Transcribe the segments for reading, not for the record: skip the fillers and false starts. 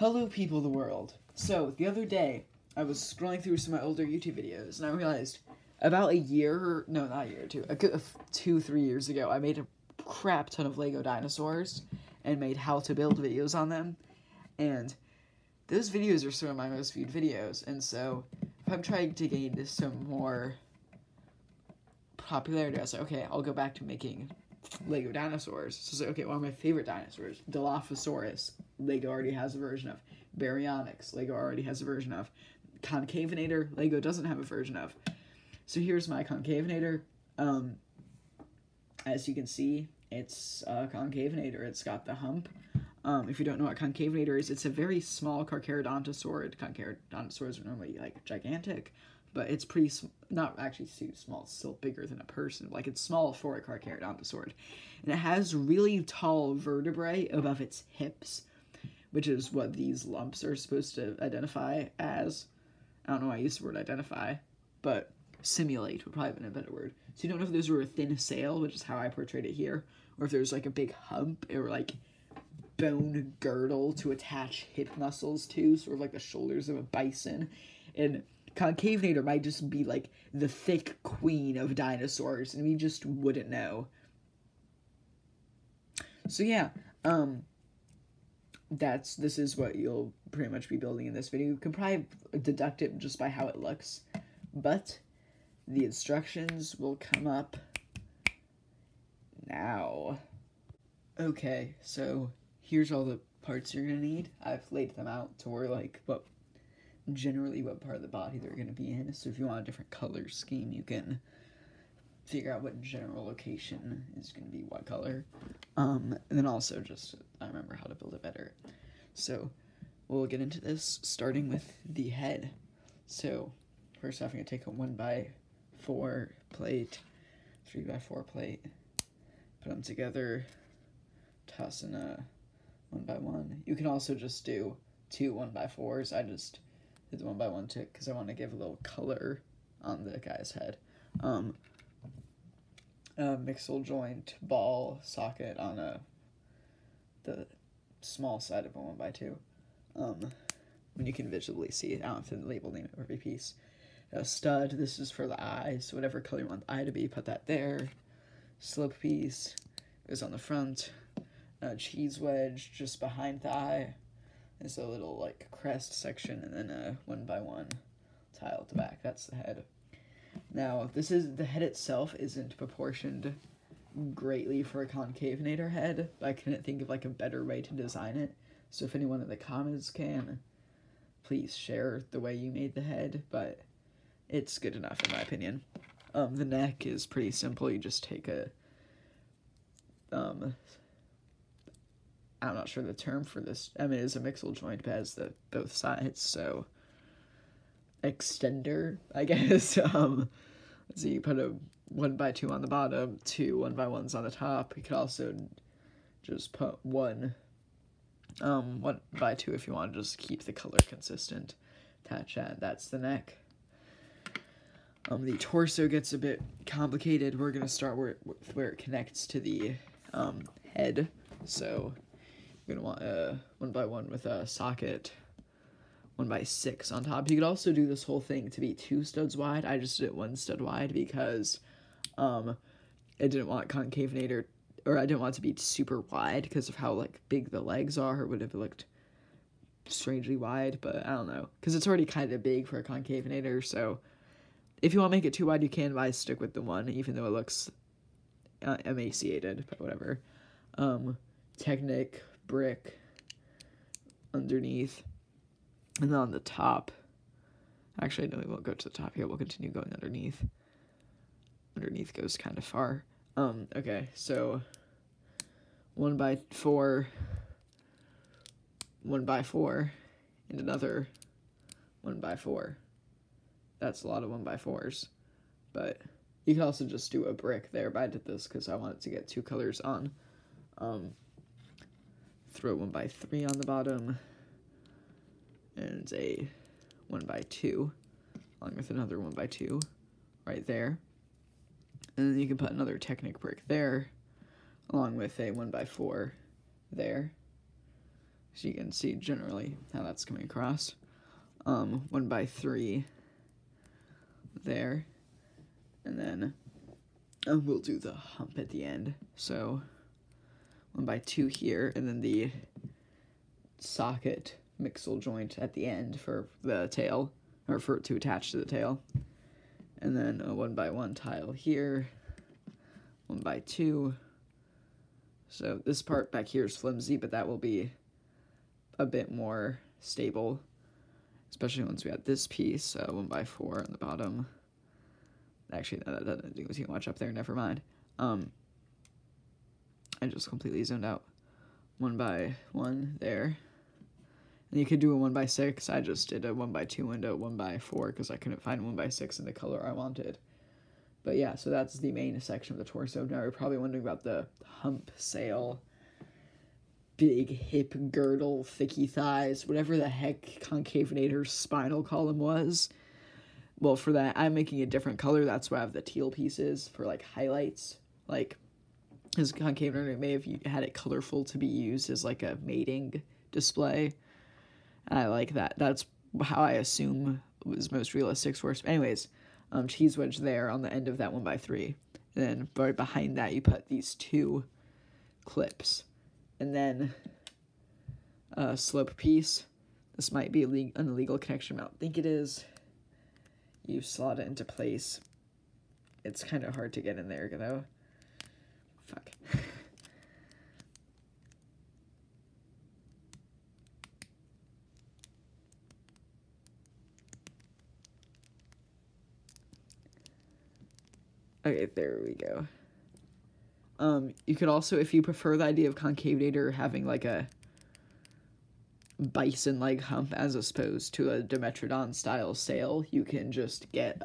Hello people of the world. So, the other day, I was scrolling through some of my older YouTube videos, and I realized about a year, no, not a year or two, 2-3 years ago, I made a crap ton of Lego dinosaurs, and made how to build videos on them, and those videos are some of my most viewed videos, and so, if I'm trying to gain some more popularity, I was like, okay, I'll go back to making Lego dinosaurs. So, it's like, okay, one of my favorite dinosaurs, Dilophosaurus, Lego already has a version of. Baryonyx, Lego already has a version of. Concavenator, Lego doesn't have a version of. So here's my Concavenator. As you can see, it's a Concavenator. It's got the hump. If you don't know what Concavenator is, it's a very small Carcharodontosaur. Carcharodontosaurs are normally, like, gigantic, but it's pretty, not actually too small, it's still bigger than a person. Like, it's small for a Carcharodontosaur. And it has really tall vertebrae above its hips, which is what these lumps are supposed to identify as. I don't know why I used the word identify, but simulate would probably have been a better word. So you don't know if those were a thin sail, which is how I portrayed it here, or if there's like a big hump, or like bone girdle to attach hip muscles to, sort of like the shoulders of a bison. And Concavenator might just be like the thick queen of dinosaurs, and we just wouldn't know. So yeah, this is what you'll pretty much be building in this video. You can probably deduct it just by how it looks, but the instructions will come up now. Okay, so here's all the parts you're gonna need. I've laid them out to where, like, generally what part of the body they're gonna be in. So if you want a different color scheme, you can figure out what general location is going to be what color. And then also just, I remember how to build it better. So, we'll get into this, starting with the head. So, first off, I'm going to take a 1x4 plate, 3x4 plate, put them together, toss in a 1x1. You can also just do 2 1x4s. I just did the 1x1 tick because I want to give a little color on the guy's head. Mixel joint ball socket on the small side of a 1x2. When you can visibly see it, I don't have to label name it every piece. A stud, this is for the eye, so whatever color you want the eye to be, put that there. Slope piece goes on the front. A cheese wedge just behind the eye. There's a little like crest section, and then a 1x1 tile at the back. That's the head. Now, the head itself isn't proportioned greatly for a Concavenator head, but I couldn't think of, like, a better way to design it. So if anyone in the comments can, please share the way you made the head, but it's good enough in my opinion. The neck is pretty simple. You just take I'm not sure the term for this. I mean, it's a mixel joint, but it has both sides, so extender, I guess. So you put a 1x2 on the bottom, 2 1x1s on the top. You could also just put one 1x2 if you want to just keep the color consistent. Attach that. That's the neck. The torso gets a bit complicated. We're gonna start where it connects to the head. So you're gonna want a 1x1 with a socket. 1x6 on top. You could also do this whole thing to be 2 studs wide. I just did it 1 stud wide because I didn't want Concavenator, or I didn't want it to be super wide because of how, like, big the legs are. It would have looked strangely wide, but I don't know, because it's already kind of big for a Concavenator. So if you want to make it too wide, you can, but I stick with the 1, even though it looks emaciated, but whatever. Technic brick underneath. And then on the top, actually, no, we won't go to the top here. We'll continue going underneath. Underneath goes kind of far. Okay, so 1x4, 1x4, and another 1x4. That's a lot of 1x4s. But you can also just do a brick there, but I did this because I wanted to get 2 colors on. Throw 1x3 on the bottom. And a 1x2, along with another 1x2 right there. And then you can put another Technic brick there, along with a 1x4 there. So you can see generally how that's coming across. 1x3 there, and then we'll do the hump at the end. So 1x2 here, and then the socket mixel joint at the end for the tail, or for it to attach to the tail. And then a 1x1 tile here, 1x2. So this part back here is flimsy, but that will be a bit more stable, especially once we add this piece, 1x4 on the bottom. Actually, that doesn't do too much up there, never mind. I just completely zoned out. 1x1 there. And you could do a 1x6. I just did a 1x2 and a 1x4 because I couldn't find 1x6 in the color I wanted. But yeah, so that's the main section of the torso. Now you're probably wondering about the hump sail, big hip girdle, thicky thighs, whatever the heck Concavenator's spinal column was. Well, for that, I'm making a different color. That's why I have the teal pieces for, like, highlights. Like, his Concavenator may have had it colorful to be used as, like, a mating display. I like that. That's how I assume was most realistic for us. Anyways, cheese wedge there on the end of that 1x3. And then right behind that, you put these two clips. And then a slope piece. This might be an illegal connection. I don't think it is. You slot it into place. It's kind of hard to get in there, though. Fuck. Okay, there we go. You could also, if you prefer the idea of Concavenator having like a bison leg hump as opposed to a Dimetrodon style sail, you can just get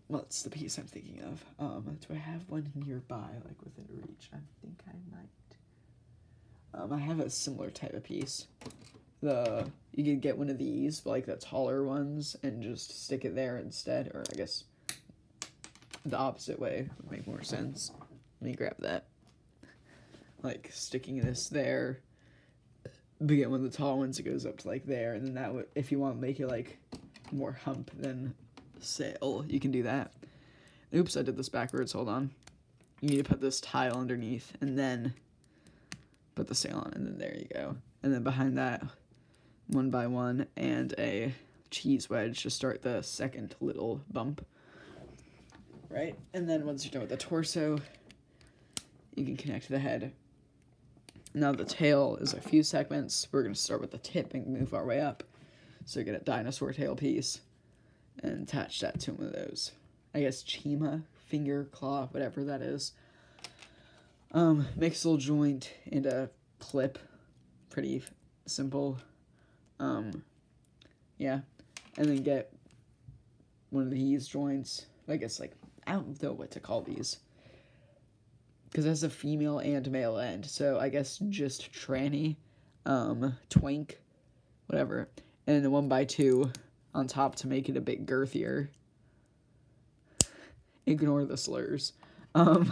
what's the piece I'm thinking of? Do I have one nearby, like within reach? I think I might. I have a similar type of piece. You could get one of these, like the taller ones, and just stick it there instead, or I guess the opposite way would make more sense. Let me grab that. Like sticking this there, but get one of the tall ones, it goes up to like there, and then that would, if you want to make it like more hump than sail, you can do that. Oops, I did this backwards, hold on. You need to put this tile underneath, and then put the sail on, and then there you go. And then behind that, 1x1 and a cheese wedge to start the second little bump. Right? And then once you're done with the torso, you can connect the head. Now the tail is a few segments. We're going to start with the tip and move our way up. So you get a dinosaur tail piece and attach that to one of those, I guess, chima, finger, claw, whatever that is. Mixel joint and a clip. Pretty simple. Yeah. And then get one of these joints. I guess, like, I don't know what to call these. Because it has a female and male end. So I guess just tranny, twink, whatever. And a 1x2 on top to make it a bit girthier. Ignore the slurs. Now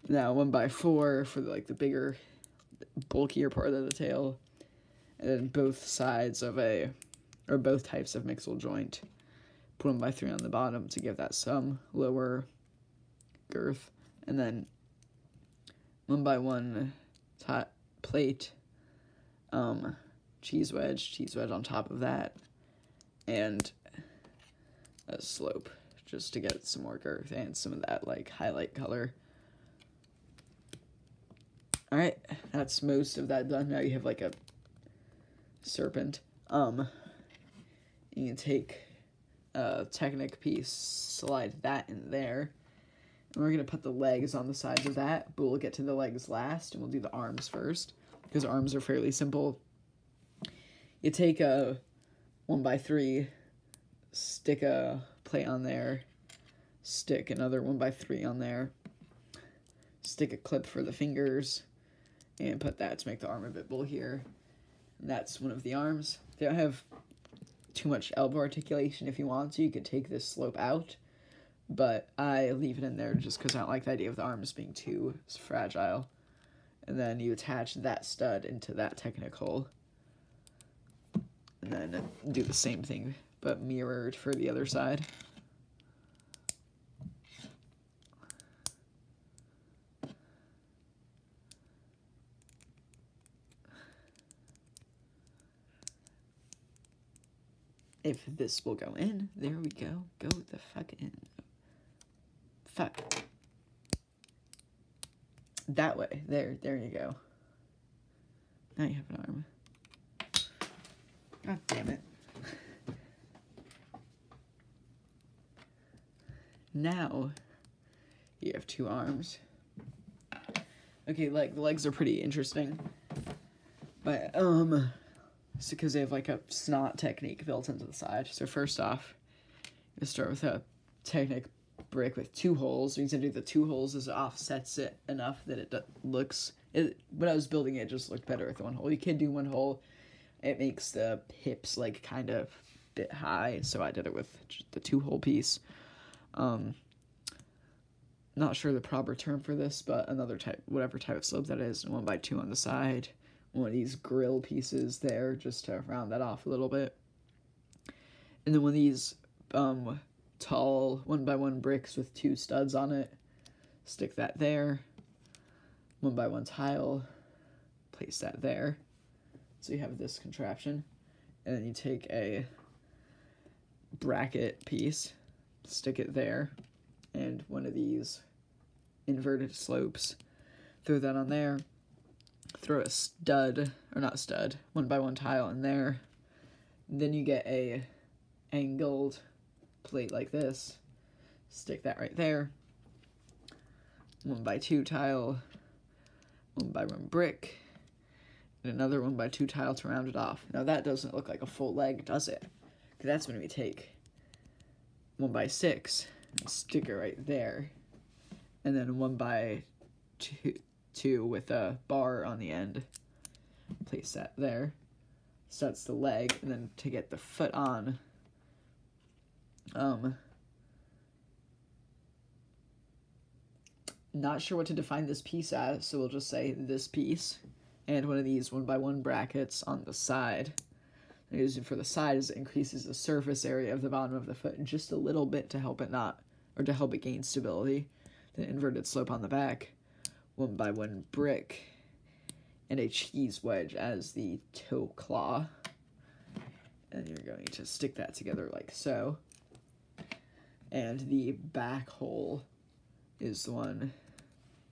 1x4 for the bigger, bulkier part of the tail. And then both sides of both types of mixel joint. Put 1x3 on the bottom to give that some lower girth. And then 1x1 plate, cheese wedge on top of that, and a slope just to get some more girth and some of that like highlight color. Alright, that's most of that done. Now you have like a serpent. You can take a Technic piece, slide that in there. And we're going to put the legs on the sides of that, but we'll get to the legs last, and we'll do the arms first, because arms are fairly simple. You take a 1x3, stick a plate on there, stick another 1x3 on there, stick a clip for the fingers, and put that to make the arm a bit bulkier. And that's one of the arms. They don't have too much elbow articulation. If you want to, you could take this slope out, but I leave it in there just because I don't like the idea of the arms being too fragile. and then you attach that stud into that Technic hole, and then do the same thing, but mirrored for the other side. If this will go in, there we go. Go the fuck in. Fuck. That way. There you go. Now you have an arm. God damn it. Now you have 2 arms. Okay, like the legs are pretty interesting. But it's because they have like a snot technique built into the side. So first off, you start with a Technic brick with 2 holes. The reason I do the 2 holes is it offsets it enough that it looks. When I was building it, it just looked better with 1 hole. You can do 1 hole. It makes the hips like kind of bit high, so I did it with the 2-hole piece. Not sure the proper term for this, but another type, whatever type of slope that is, 1x2 on the side. One of these grill pieces there just to round that off a little bit. And then one of these tall 1x1 bricks with 2 studs on it. Stick that there. 1x1 tile. Place that there. So you have this contraption. And then you take a bracket piece, stick it there, and one of these inverted slopes. Throw that on there. Throw a stud, or not stud, 1x1 tile in there. Then you get a angled plate like this. Stick that right there. 1x2 tile, 1x1 brick, and another 1x2 tile to round it off. Now that doesn't look like a full leg, does it? Because that's when we take 1x6 and stick it right there. And then 1x2 with a bar on the end. Place that there. So that's the leg, and then to get the foot on, not sure what to define this piece as, so we'll just say this piece, and one of these 1x1 brackets on the side. The reason for the side is it increases the surface area of the bottom of the foot just a little bit to help it to help it gain stability. The inverted slope on the back. 1x1 brick, and a cheese wedge as the toe claw. And you're going to stick that together like so. And the back hole is the one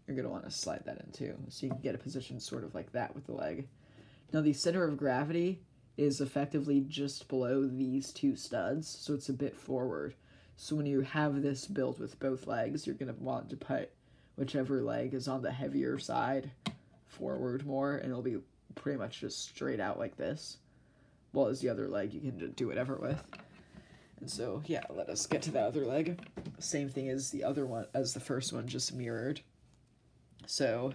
you're going to want to slide that into, so you can get a position sort of like that with the leg. Now the center of gravity is effectively just below these 2 studs, so it's a bit forward. So when you have this built with both legs, you're going to want to put whichever leg is on the heavier side forward more, and it'll be pretty much just straight out like this. Well, as the other leg you can do whatever with. And so, yeah, let us get to the other leg. Same thing as the other one, as the first one, just mirrored. So,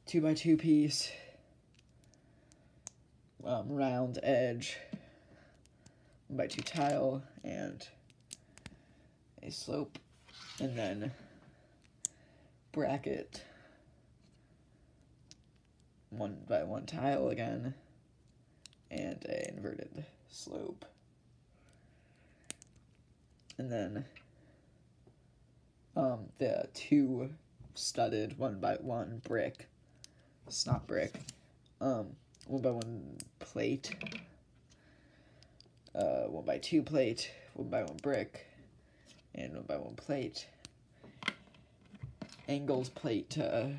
2x2 piece, round edge, 1x2 tile, and a slope, and then bracket, 1x1 tile again, and a inverted slope. And then the 2 studded 1x1 brick, snot brick, 1x1 plate, 1x2 plate, 1x1 brick, and 1x1 plate. Angles plate to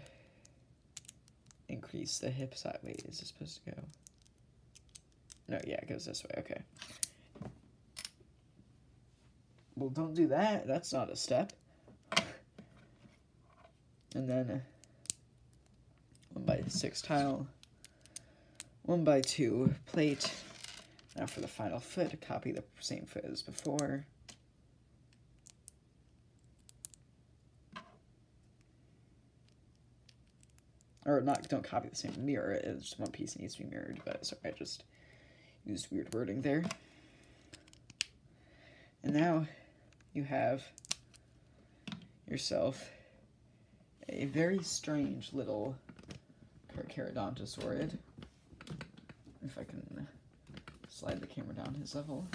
increase the hip side. Wait, is this supposed to go? No, yeah, it goes this way. Okay. Well, don't do that. That's not a step. And then 1x6 tile, 1x2 plate. Now for the final foot, copy the same foot as before. Or not, don't copy the same, mirror it. It's just one piece that needs to be mirrored, but sorry, I just used weird wording there. And now you have yourself a very strange little Carcharodontosaurid. If I can slide the camera down his level.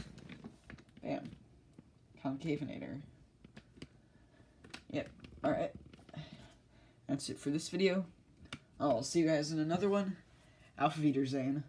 Bam. Concavenator. Yep. Alright. That's it for this video. I'll see you guys in another one. Auf Wiedersehen.